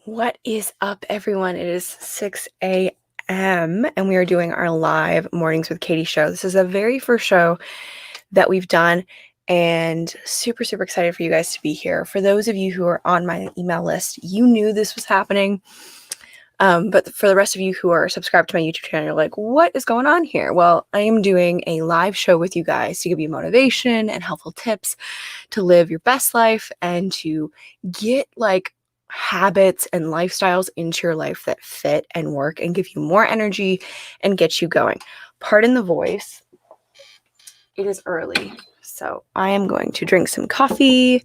What is up, everyone? It is 6 a.m. and we are doing our live Mornings with Katie show. This is the very first show that we've done and super, super excited for you guys to be here. For those of you who are on my email list, you knew this was happening. But for the rest of you who are subscribed to my YouTube channel, you're like, what is going on here? Well, I am doing a live show with you guys to give you motivation and helpful tips to live your best life and to get habits and lifestyles into your life that fit and work and give you more energy and get you going. Pardon the voice. It is early, so I am going to drink some coffee,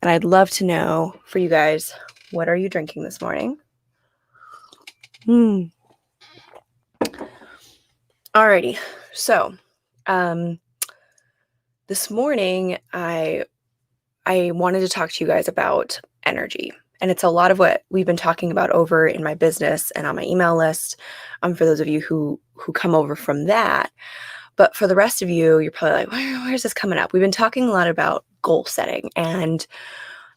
and I'd love to know for you guys, what are you drinking this morning? Alrighty, so this morning I wanted to talk to you guys about energy. And it's a lot of what we've been talking about over in my business and on my email list, for those of you who come over from that. But for the rest of you, you're probably like, where's this coming up? We've been talking a lot about goal setting and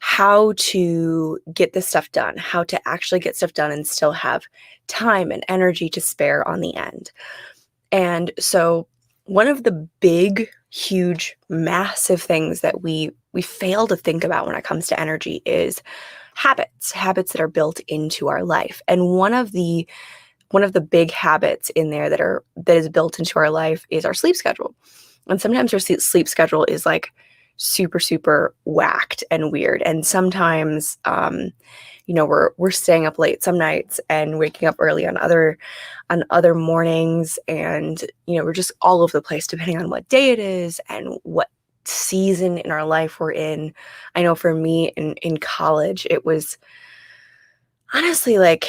how to get this stuff done, how to actually get stuff done and still have time and energy to spare on the end. And so one of the big, huge, massive things that we fail to think about when it comes to energy is habits that are built into our life. And one of the big habits in there that is built into our life is our sleep schedule. And sometimes our sleep schedule is like super, super whacked and weird. And sometimes, we're staying up late some nights and waking up early on other mornings. And, we're just all over the place depending on what day it is and what season in our life we're in. I know for me in college, it was honestly it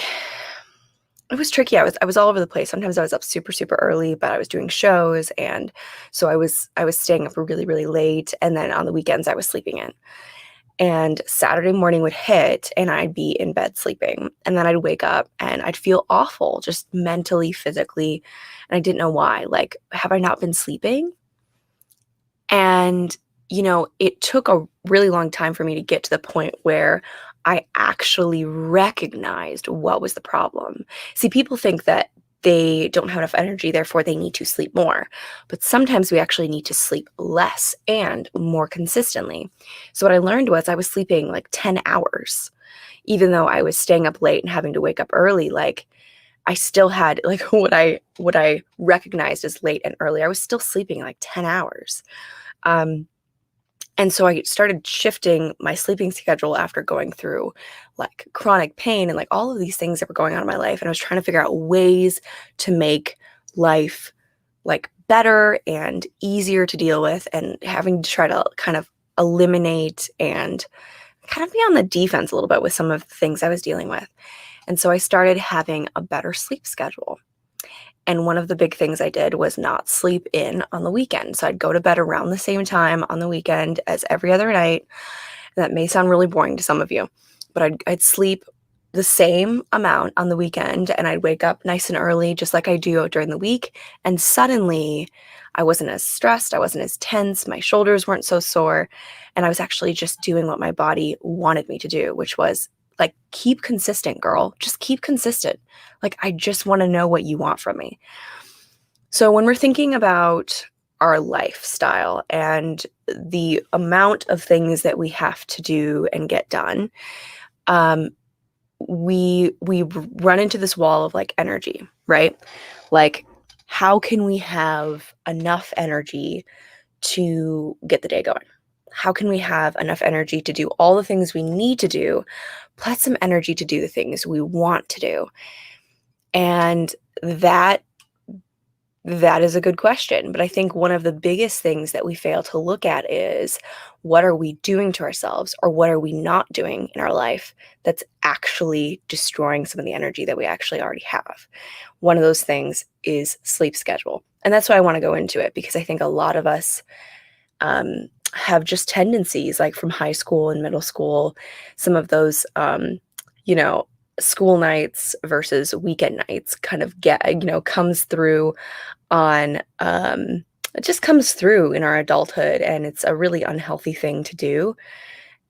was tricky. I was all over the place. Sometimes I was up super, super early, but I was doing shows. And so I was staying up really, really late. And then on the weekends I was sleeping in. And Saturday morning would hit and I'd be in bed sleeping. And then I'd wake up and I'd feel awful, just mentally, physically. And I didn't know why. Like, have I not been sleeping? And, it took a really long time for me to get to the point where I actually recognized what was the problem. See, people think that they don't have enough energy, therefore they need to sleep more. But sometimes we actually need to sleep less and more consistently. So what I learned was I was sleeping like 10 hours. Even though I was staying up late and having to wake up early, I still had what I recognized as late and early. I was still sleeping like 10 hours. And so I started shifting my sleeping schedule after going through chronic pain and all of these things that were going on in my life. And I was trying to figure out ways to make life better and easier to deal with, and having to try to kind of eliminate and kind of be on the defense a little bit with some of the things I was dealing with. And so I started having a better sleep schedule. And one of the big things I did was not sleep in on the weekend. So I'd go to bed around the same time on the weekend as every other night. And that may sound really boring to some of you, but I'd sleep the same amount on the weekend and I'd wake up nice and early, just like I do during the week. And suddenly I wasn't as stressed. I wasn't as tense. My shoulders weren't so sore. And I was actually just doing what my body wanted me to do, which was keep consistent, girl. Just keep consistent. I just want to know what you want from me. So when we're thinking about our lifestyle and the amount of things that we have to do and get done, we run into this wall of energy, right? How can we have enough energy to get the day going? How can we have enough energy to do all the things we need to do, plus some energy to do the things we want to do? And that is a good question. But I think one of the biggest things that we fail to look at is, what are we doing to ourselves, or what are we not doing in our life that's actually destroying some of the energy that we actually already have? One of those things is sleep schedule. And that's why I want to go into it, because I think a lot of us have just tendencies from high school and middle school, some of those, school nights versus weekend nights kind of comes through on, it just comes through in our adulthood, and it's a really unhealthy thing to do.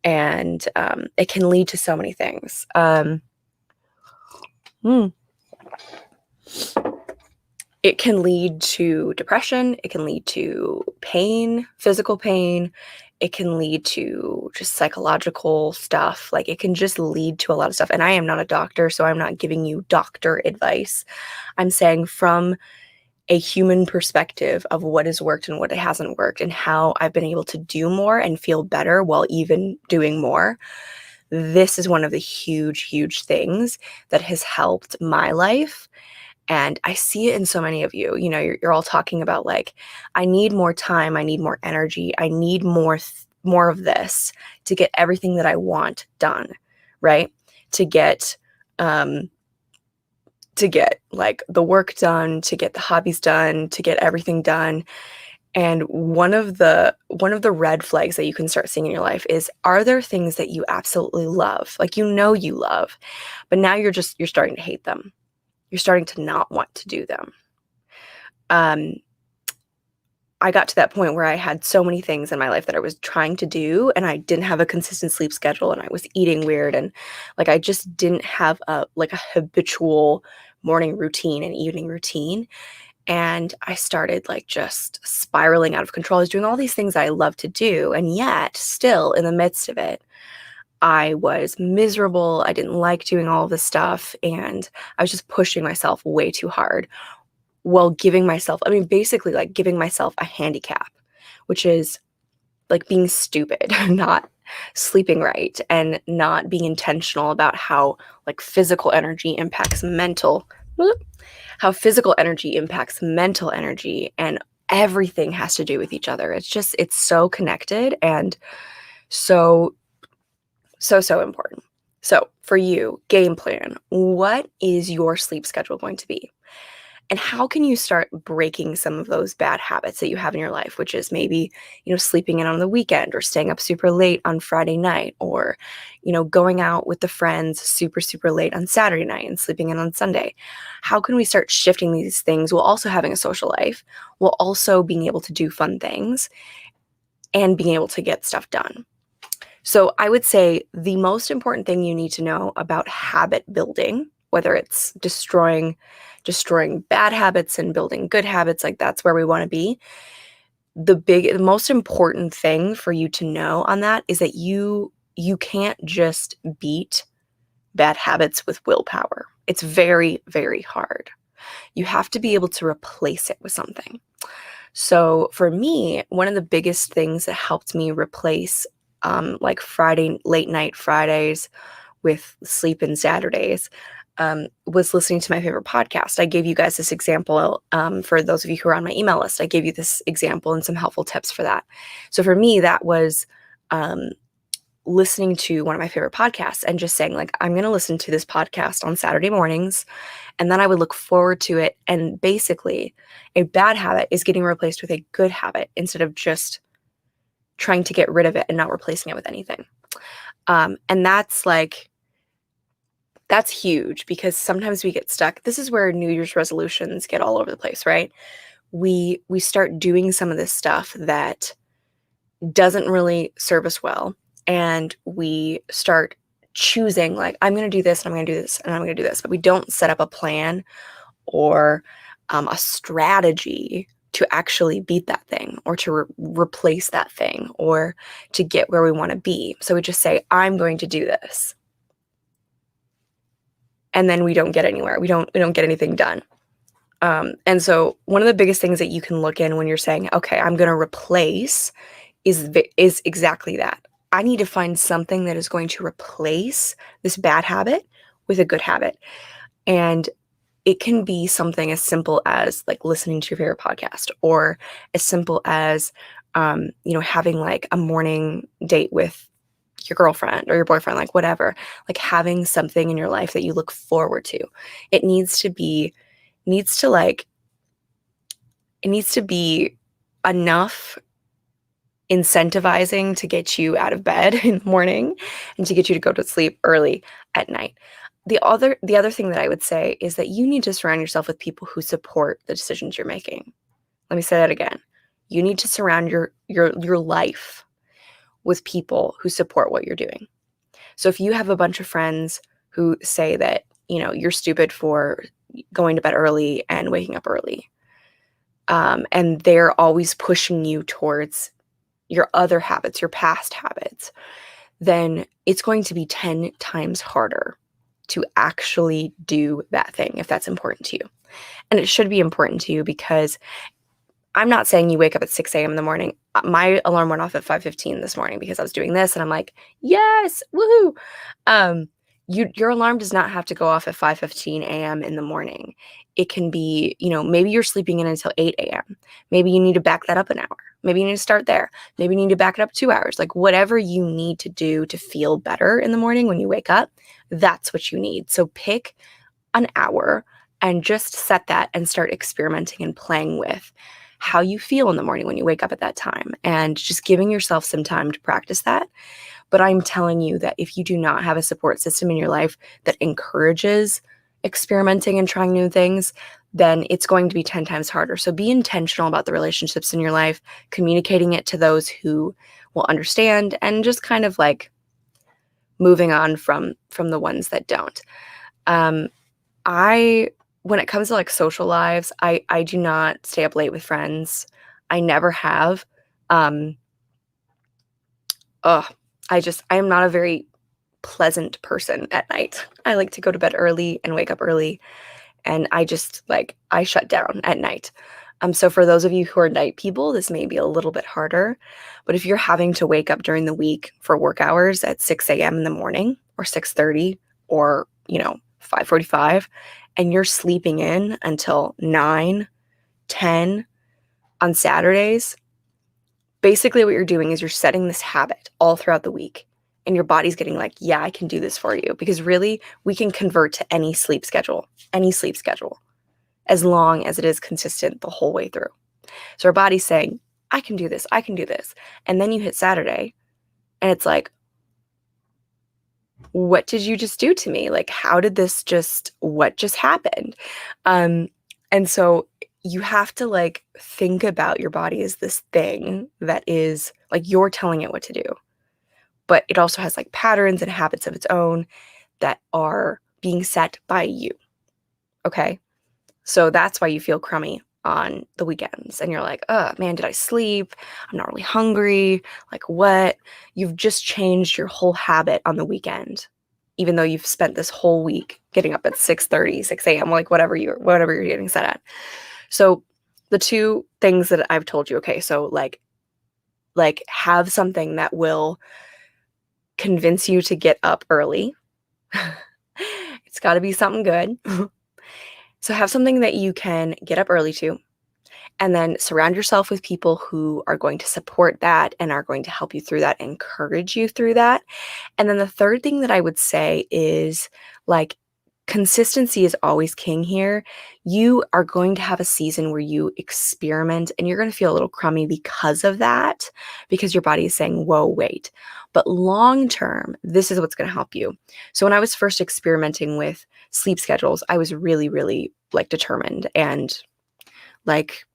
And it can lead to so many things. It can lead to depression. It can lead to pain, physical pain. It can lead to just psychological stuff. Like, it can just lead to a lot of stuff. And I am not a doctor, so I'm not giving you doctor advice. I'm saying from a human perspective of what has worked and what hasn't worked, and how I've been able to do more and feel better while even doing more. This is one of the huge, huge things that has helped my life. And I see it in so many of you. You know, you're all talking about, like, I need more time, I need more energy, I need more of this to get everything that I want done, right? To get like the work done, to get the hobbies done, to get everything done. And one of the red flags that you can start seeing in your life is, are there things that you absolutely love? Like, you love, but now you're starting to hate them. You're starting to not want to do them. I got to that point where I had so many things in my life that I was trying to do, and I didn't have a consistent sleep schedule, and I was eating weird, and like, I just didn't have a habitual morning routine and evening routine. And I started like just spiraling out of control. I was doing all these things I love to do, and yet still in the midst of it, I was miserable. I didn't like doing all of this stuff, and I was just pushing myself way too hard, while basically like giving myself a handicap, which is like being stupid, not sleeping right, and not being intentional about how like physical energy impacts mental energy, and everything has to do with each other. It's so connected, and so important. So for you, game plan. What is your sleep schedule going to be? And how can you start breaking some of those bad habits that you have in your life, which is maybe, sleeping in on the weekend, or staying up super late on Friday night, or, going out with the friends super, super late on Saturday night and sleeping in on Sunday? How can we start shifting these things while also having a social life, while also being able to do fun things and being able to get stuff done? So I would say the most important thing you need to know about habit building, whether it's destroying bad habits and building good habits, like, that's where we want to be. The most important thing for you to know on that is that you can't just beat bad habits with willpower. It's very, very hard. You have to be able to replace it with something. So for me, one of the biggest things that helped me replace like late night Fridays with sleep in Saturdays was listening to my favorite podcast. I gave you guys this example for those of you who are on my email list. I gave you this example and some helpful tips for that. So for me, that was listening to one of my favorite podcasts and just saying, like, I'm going to listen to this podcast on Saturday mornings, and then I would look forward to it. And basically, a bad habit is getting replaced with a good habit instead of just trying to get rid of it and not replacing it with anything. And that's huge, because sometimes we get stuck. This is where New Year's resolutions get all over the place, right? We start doing some of this stuff that doesn't really serve us well, and we start choosing, like, I'm going to do this, and I'm going to do this, and I'm going to do this, but we don't set up a plan or a strategy to actually beat that thing, or to replace that thing, or to get where we want to be. So we just say, I'm going to do this. And then we don't get anywhere. We don't get anything done. And so one of the biggest things that you can look in when you're saying, okay, I'm going to replace, is exactly that. I need to find something that is going to replace this bad habit with a good habit. And it can be something as simple as like listening to your favorite podcast, or as simple as, having like a morning date with your girlfriend or your boyfriend, like whatever, like having something in your life that you look forward to. It needs to be enough incentivizing to get you out of bed in the morning and to get you to go to sleep early at night. The other thing that I would say is that you need to surround yourself with people who support the decisions you're making. Let me say that again. You need to surround your life with people who support what you're doing. So if you have a bunch of friends who say that you're stupid for going to bed early and waking up early. And they're always pushing you towards your other habits, your past habits, then it's going to be 10 times harder to actually do that thing if that's important to you. And it should be important to you because I'm not saying you wake up at 6 a.m. in the morning. My alarm went off at 5:15 this morning because I was doing this and I'm like, yes, woohoo. Your alarm does not have to go off at 5:15 a.m. in the morning. It can be, maybe you're sleeping in until 8 a.m. Maybe you need to back that up an hour. Maybe you need to start there. Maybe you need to back it up 2 hours. Like whatever you need to do to feel better in the morning when you wake up, that's what you need. So pick an hour and just set that and start experimenting and playing with how you feel in the morning when you wake up at that time and just giving yourself some time to practice that. But I'm telling you that if you do not have a support system in your life that encourages experimenting and trying new things, then it's going to be 10 times harder. So be intentional about the relationships in your life, communicating it to those who will understand, and just kind of like moving on from the ones that don't. When it comes to like social lives, I do not stay up late with friends. I never have. I am not a very pleasant person at night. I like to go to bed early and wake up early, and I shut down at night. So for those of you who are night people, this may be a little bit harder, but if you're having to wake up during the week for work hours at 6 a.m. in the morning or 6:30 or, 5:45, and you're sleeping in until 9, 10 on Saturdays, basically what you're doing is you're setting this habit all throughout the week, and your body's getting like, yeah, I can do this for you, because really we can convert to any sleep schedule, as long as it is consistent the whole way through. So our body's saying, I can do this. And then you hit Saturday and it's like, what did you just do to me? Like, what just happened? And so you have to like think about your body as this thing that is like, you're telling it what to do, but it also has like patterns and habits of its own that are being set by you. Okay. So that's why you feel crummy on the weekends and you're like, oh man, did I sleep? I'm not really hungry. Like what? You've just changed your whole habit on the weekend, even though you've spent this whole week getting up at 6:30, 6 a.m., like whatever you're getting set at. So the two things that I've told you, okay, so like have something that will convince you to get up early. It's got to be something good. So have something that you can get up early to, and then surround yourself with people who are going to support that and are going to help you through that, encourage you through that. And then the third thing that I would say is like, consistency is always king here. You are going to have a season where you experiment and you're going to feel a little crummy because of that, because your body is saying, whoa, wait. But long term, this is what's going to help you. So when I was first experimenting with sleep schedules, I was really, really like determined, and like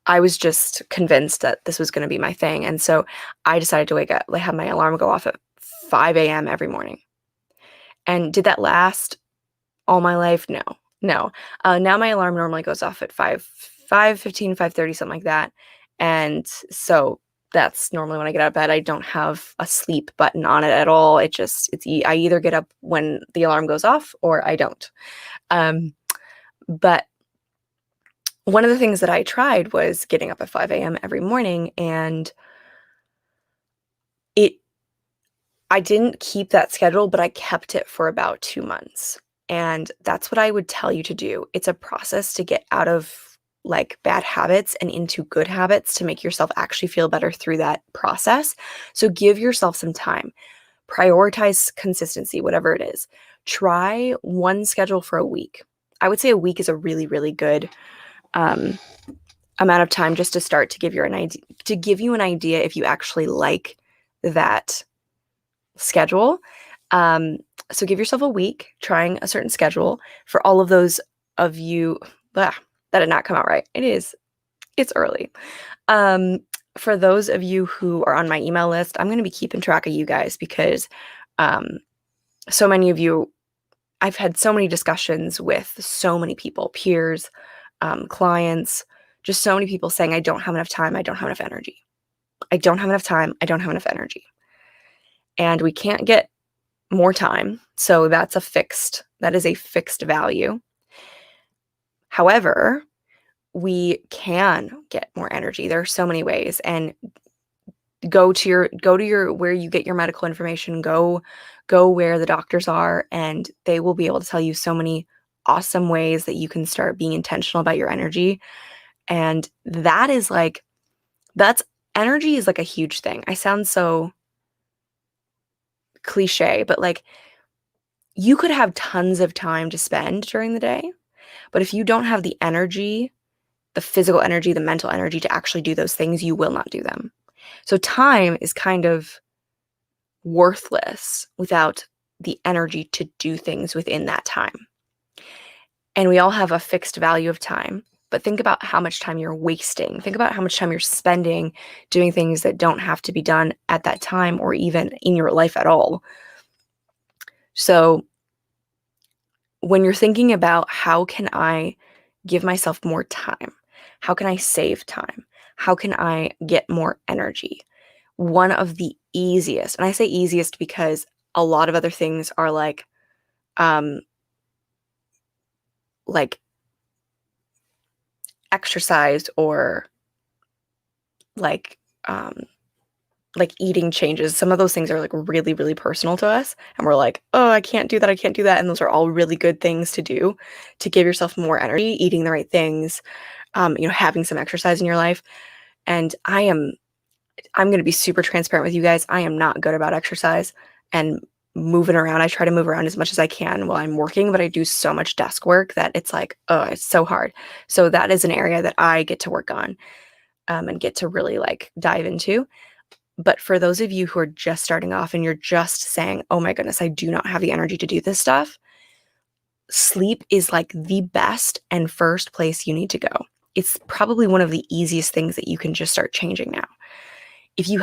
I was just convinced that this was going to be my thing. And so I decided to wake up, like have my alarm go off at 5 a.m. every morning. And did that last all my life? No. Now my alarm normally goes off at 5:15, 5:30, something like that. And so that's normally when I get out of bed. I don't have a sleep button on it at all. I either get up when the alarm goes off or I don't. But one of the things that I tried was getting up at 5 a.m. every morning, and I didn't keep that schedule, but I kept it for about 2 months. And that's what I would tell you to do. It's a process to get out of like bad habits and into good habits, to make yourself actually feel better through that process. So give yourself some time. Prioritize consistency, whatever it is. Try one schedule for a week. I would say a week is a really, really good amount of time just to start to give you an idea if you actually like that schedule. So give yourself a week trying a certain schedule. For all of those of you, that did not come out right. It's early. For those of you who are on my email list, I'm going to be keeping track of you guys, because so many of you I've had so many discussions with so many people, peers, clients, just so many people saying, I don't have enough time. I don't have enough energy. I don't have enough time. I don't have enough energy. And we can't get more time. So that is a fixed value. However, we can get more energy. There are so many ways, and go to your where you get your medical information, go where the doctors are, and they will be able to tell you so many awesome ways that you can start being intentional about your energy. And that's energy is like a huge thing. I sound so cliche, but like you could have tons of time to spend during the day, but if you don't have the energy, the physical energy, the mental energy to actually do those things, you will not do them. So time is kind of worthless without the energy to do things within that time. And we all have a fixed value of time, but think about how much time you're wasting. Think about how much time you're spending doing things that don't have to be done at that time or even in your life at all. So when you're thinking about how can I give myself more time? How can I save time? How can I get more energy? One of the easiest, and I say easiest because a lot of other things are like exercise or like eating changes. Some of those things are like really, really personal to us. And we're like, oh, I can't do that. I can't do that. And those are all really good things to do to give yourself more energy, eating the right things, having some exercise in your life. And I'm going to be super transparent with you guys. I am not good about exercise and moving around. I try to move around as much as I can while I'm working, but I do so much desk work that it's like, oh, it's so hard. So that is an area that I get to work on and get to really like dive into. But for those of you who are just starting off and you're just saying, oh my goodness, I do not have the energy to do this stuff, sleep is like the best and first place you need to go. It's probably one of the easiest things that you can just start changing now. If you're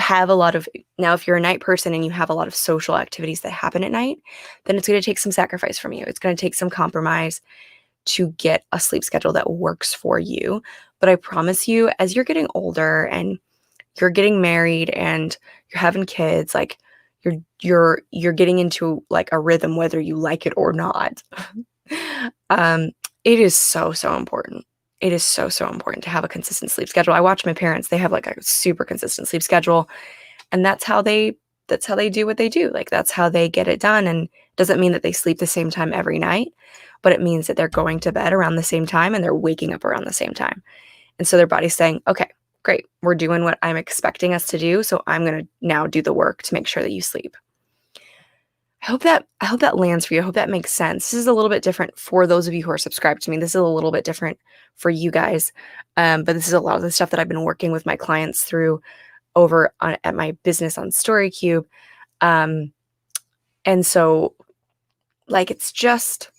a night person and you have a lot of social activities that happen at night, then it's going to take some sacrifice from you. It's going to take some compromise to get a sleep schedule that works for you. But I promise you, as you're getting older and you're getting married and you're having kids, like you're getting into like a rhythm, whether you like it or not. It is so, so important. It is so, so important to have a consistent sleep schedule. I watch my parents, they have like a super consistent sleep schedule, and that's how they do what they do. Like that's how they get it done. And it doesn't mean that they sleep the same time every night, but it means that they're going to bed around the same time and they're waking up around the same time. And so their body's saying, okay, great, we're doing what I'm expecting us to do. So I'm going to now do the work to make sure that you sleep. I hope that lands for you. I hope that makes sense. This is a little bit different for those of you who are subscribed to me. This is a little bit different for you guys. But this is a lot of the stuff that I've been working with my clients through over at my business on StoryCube. And so like, it's just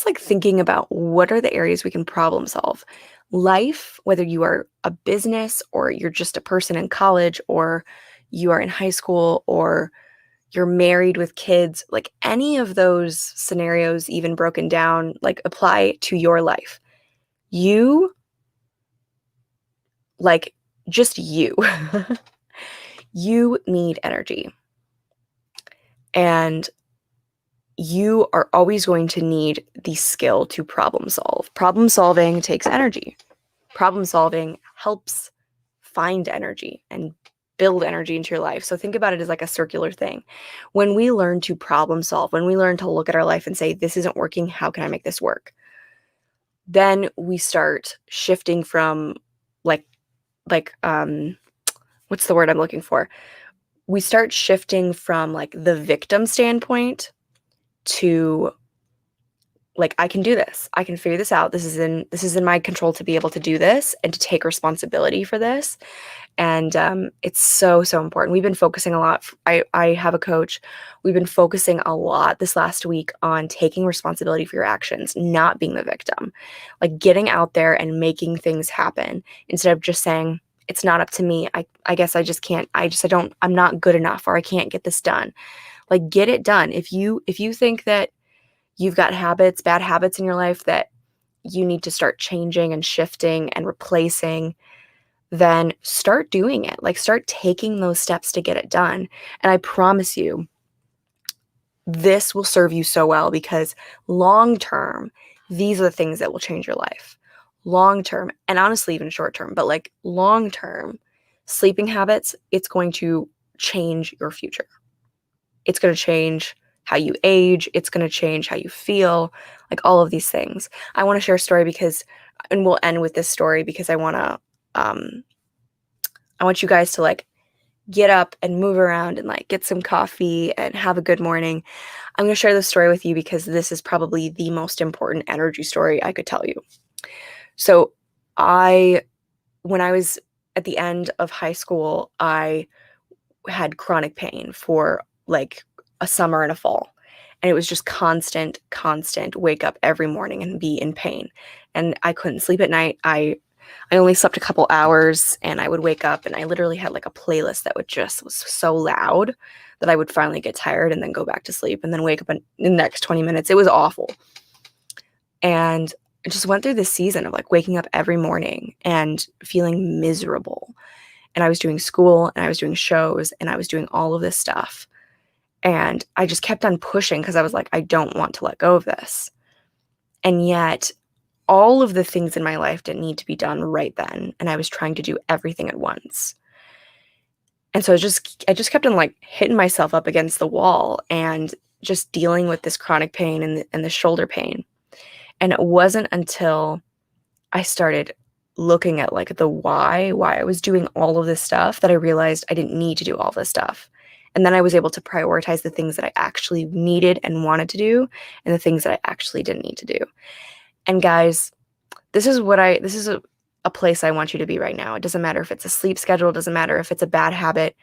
like thinking about what are the areas we can problem solve. Life, whether you are a business or you're just a person in college or you are in high school or you're married with kids, like any of those scenarios, even broken down, like apply to your life. You, like just you, you need energy. And you are always going to need the skill to problem solve. Problem solving takes energy. Problem solving helps find energy and build energy into your life. So think about it as like a circular thing. When we learn to problem solve, when we learn to look at our life and say, this isn't working, how can I make this work? Then we start shifting from what's the word I'm looking for? We start shifting from like the victim standpoint to like, I can do this. I can figure this out. This is in my control to be able to do this and to take responsibility for this. And it's so, so important. We've been focusing a lot. I have a coach. We've been focusing a lot this last week on taking responsibility for your actions, not being the victim, like getting out there and making things happen instead of just saying, it's not up to me. I guess I just can't. I'm not good enough, or I can't get this done. Like, get it done. If you think that you've got habits, bad habits in your life that you need to start changing and shifting and replacing, then start doing it. Like, start taking those steps to get it done. And I promise you, this will serve you so well, because long term, these are the things that will change your life. Long term, and honestly, even short term, but like long term, sleeping habits, it's going to change your future. It's going to change how you age. It's going to change how you feel, like all of these things. I want to share a story and we'll end with this story because I want you guys to like get up and move around and like get some coffee and have a good morning. I'm going to share this story with you because this is probably the most important energy story I could tell you. So when I was at the end of high school, I had chronic pain for like a summer and a fall. And it was just constant wake up every morning and be in pain. And I couldn't sleep at night. I only slept a couple hours, and I would wake up and I literally had like a playlist that was so loud that I would finally get tired and then go back to sleep and then wake up in the next 20 minutes. It was awful. And I just went through this season of like waking up every morning and feeling miserable. And I was doing school and I was doing shows and I was doing all of this stuff. And I just kept on pushing because I was like, I don't want to let go of this. And yet all of the things in my life didn't need to be done right then. And I was trying to do everything at once. And so I just kept on like hitting myself up against the wall and just dealing with this chronic pain and the shoulder pain. And it wasn't until I started looking at like the why I was doing all of this stuff that I realized I didn't need to do all this stuff. And then I was able to prioritize the things that I actually needed and wanted to do and the things that I actually didn't need to do. And guys, this is a place I want you to be right now. It doesn't matter if it's a sleep schedule, it doesn't matter if it's a bad habit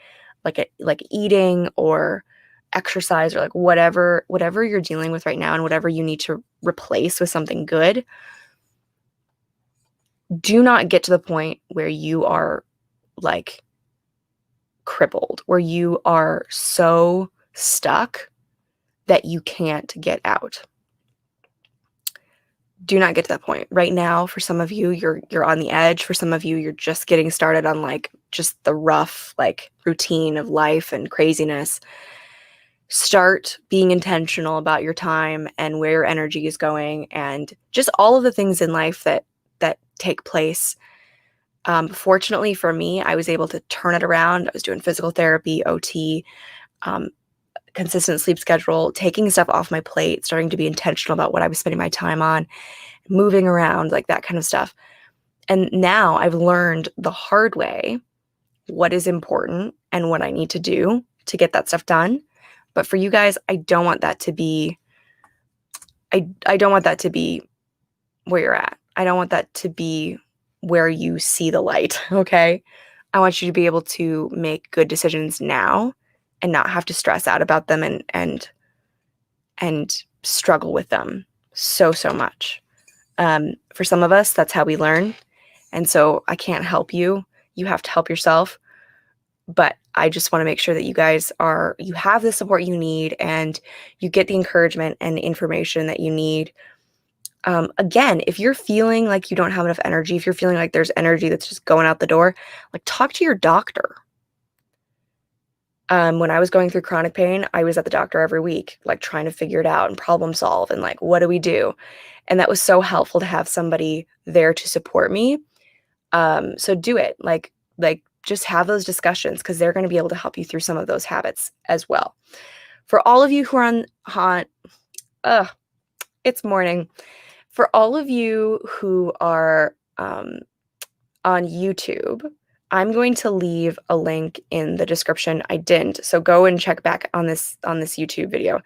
like eating or exercise or like whatever you're dealing with right now and whatever you need to replace with something good. Do not get to the point where you are like crippled, where you are so stuck that you can't get out. Do not get to that point. Right now, for some of you, you're on the edge. For some of you, you're just getting started on like just the rough like routine of life and craziness. Start being intentional about your time and where your energy is going and just all of the things in life that take place. Fortunately for me, I was able to turn it around. I was doing physical therapy, OT, consistent sleep schedule, taking stuff off my plate, starting to be intentional about what I was spending my time on, moving around, like that kind of stuff. And now I've learned the hard way what is important and what I need to do to get that stuff done. But for you guys, I don't want that to be I don't want that to be where you're at. I don't want that to be where you see the light, okay? I want you to be able to make good decisions now and not have to stress out about them and struggle with them so much. For some of us, that's how we learn. And so I can't help you. You have to help yourself. But I just want to make sure that you have the support you need and you get the encouragement and information that you need. Again, if you're feeling like you don't have enough energy, if you're feeling like there's energy that's just going out the door, like talk to your doctor. When I was going through chronic pain, I was at the doctor every week, like trying to figure it out and problem solve and like, what do we do? And that was so helpful to have somebody there to support me. So do it. Like just have those discussions because they're going to be able to help you through some of those habits as well. For all of you who are it's morning. For all of you who are on YouTube, I'm going to leave a link in the description. I didn't, so go and check back on this YouTube video,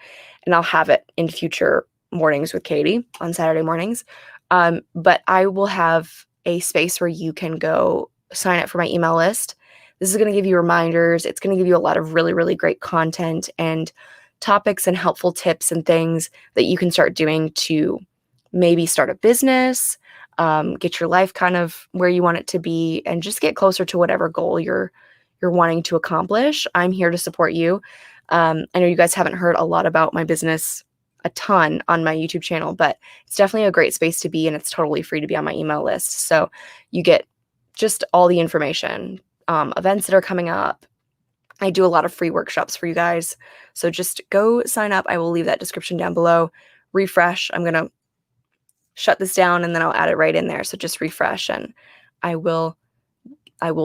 and I'll have it in future mornings with Katie on Saturday mornings. But I will have a space where you can go sign up for my email list. This is going to give you reminders. It's going to give you a lot of really, really great content and topics and helpful tips and things that you can start doing to maybe start a business, get your life kind of where you want it to be, and just get closer to whatever goal you're wanting to accomplish. I'm here to support you. I know you guys haven't heard a lot about my business a ton on my YouTube channel, but it's definitely a great space to be, and it's totally free to be on my email list. So you get just all the information, events that are coming up. I do a lot of free workshops for you guys. So just go sign up. I will leave that description down below. Refresh. I'm going to shut this down and then I'll add it right in there. So just refresh and I will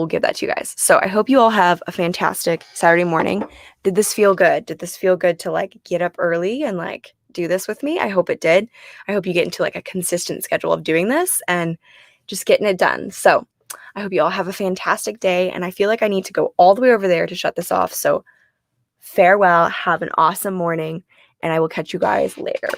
give that to you guys. So I hope you all have a fantastic Saturday morning. Did this feel good? Did this feel good to like get up early and like do this with me? I hope it did. I hope you get into like a consistent schedule of doing this and just getting it done. So I hope you all have a fantastic day. And I feel like I need to go all the way over there to shut this off. So farewell. Have an awesome morning. And I will catch you guys later.